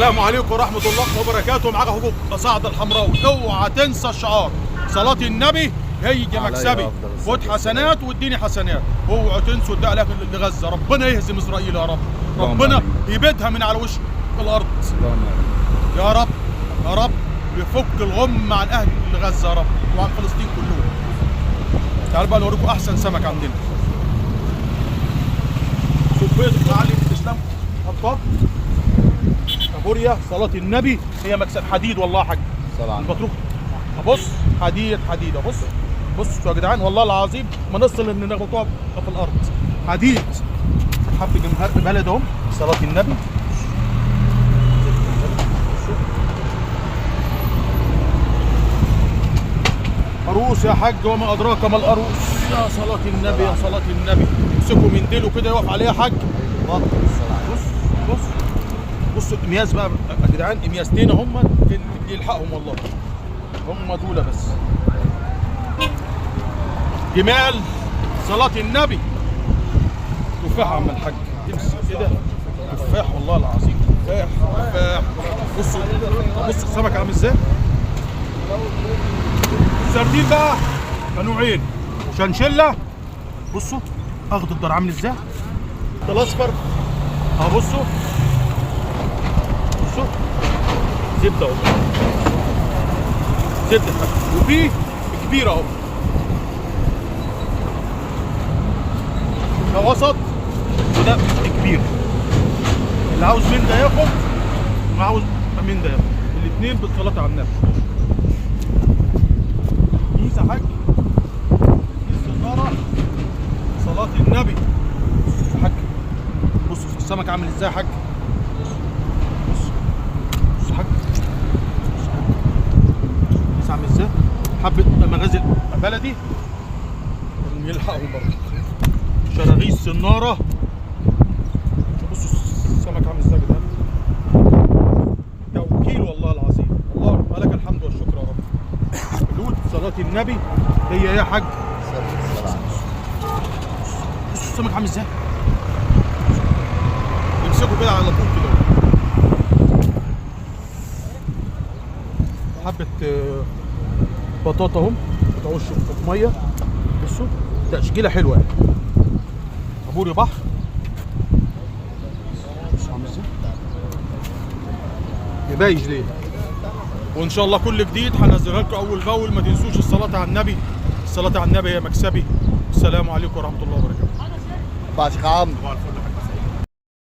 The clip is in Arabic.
السلام عليكم ورحمة الله وبركاته. معاك اخوك صعد الحمراوي. اوعى تنسى الشعار صلاة النبي هي مكسبي، خد حسنات واديني حسنات. اوعوا تنسوا الدعاء لكن لغزة، ربنا يهزم اسرائيل يا رب، ربنا يبيدها من على وش الارض يا رب، يا رب يفك الغم عن اهل غزة يا رب وعن فلسطين كلهم. تعالوا بقى نوريكم احسن سمك عندنا. شوف بيض معلم الاسلام الطب كابوريا صلاة النبي هي مكسب. حديد والله يا حاج البطروخ. بص حديد حديد. بص بصوا يا جدعان والله العظيم ما نصل ان نغطوها في الارض. حديد حب جمهور بلد اهو صلاة النبي. عروس يا حاج وما ادراك ما العروس. يا صلاة النبي يا صلاة النبي. امسكوا منديل وكده يقف عليه يا حاج. بص بص بصوا الامياز بقى يا جدعان. اميازتين هم اللي يلحقهم والله، هم دول بس. جمال صلاة النبي. تفاح يا عم الحاج امسك كده. تفاح والله العظيم تفاح تفاح. بصوا بصوا السمك عامل ازاي. السردين بقى نوعين. شنشله بصوا اخد الدار عامل ازاي. ده الاصفر اهو. بصوا بصوا زبده اهو، زبده. وفي كبيره اهو. ده وسط وده كبير. اللي عاوز من ده ياخد واللي عاوز من ده ياخد. الاثنين بالصلاه على النبي. كيس يا حاج، كيس النار صلاه النبي. بص يا حاج، بصوا السمك عامل ازاي يا حاج. بص يا حاج، بص عامل ازاي. حبه مغازل بلدي يلحقهم برضه. شراغيث سناره. بصوا السمك عامل ازاي يا جدعان. ده وكيل والله العظيم. الله لك الحمد والشكر يا رب. حلول صلاة النبي هي يا حاج. بصوا السمك عامل ازاي. يمسكوا كده على طول كده. حبة بطاطا اهم بتعوش في ميه. بصوا تشكيلة حلوة يعني. كابوريا بحر. بصوا عامل ازاي. يبايج ليه. وان شاء الله كل جديد هنزلها لكم اول باول. ما تنسوش الصلاه على النبي، الصلاه على النبي هي مكسبي. السلام عليكم ورحمه الله وبركاته.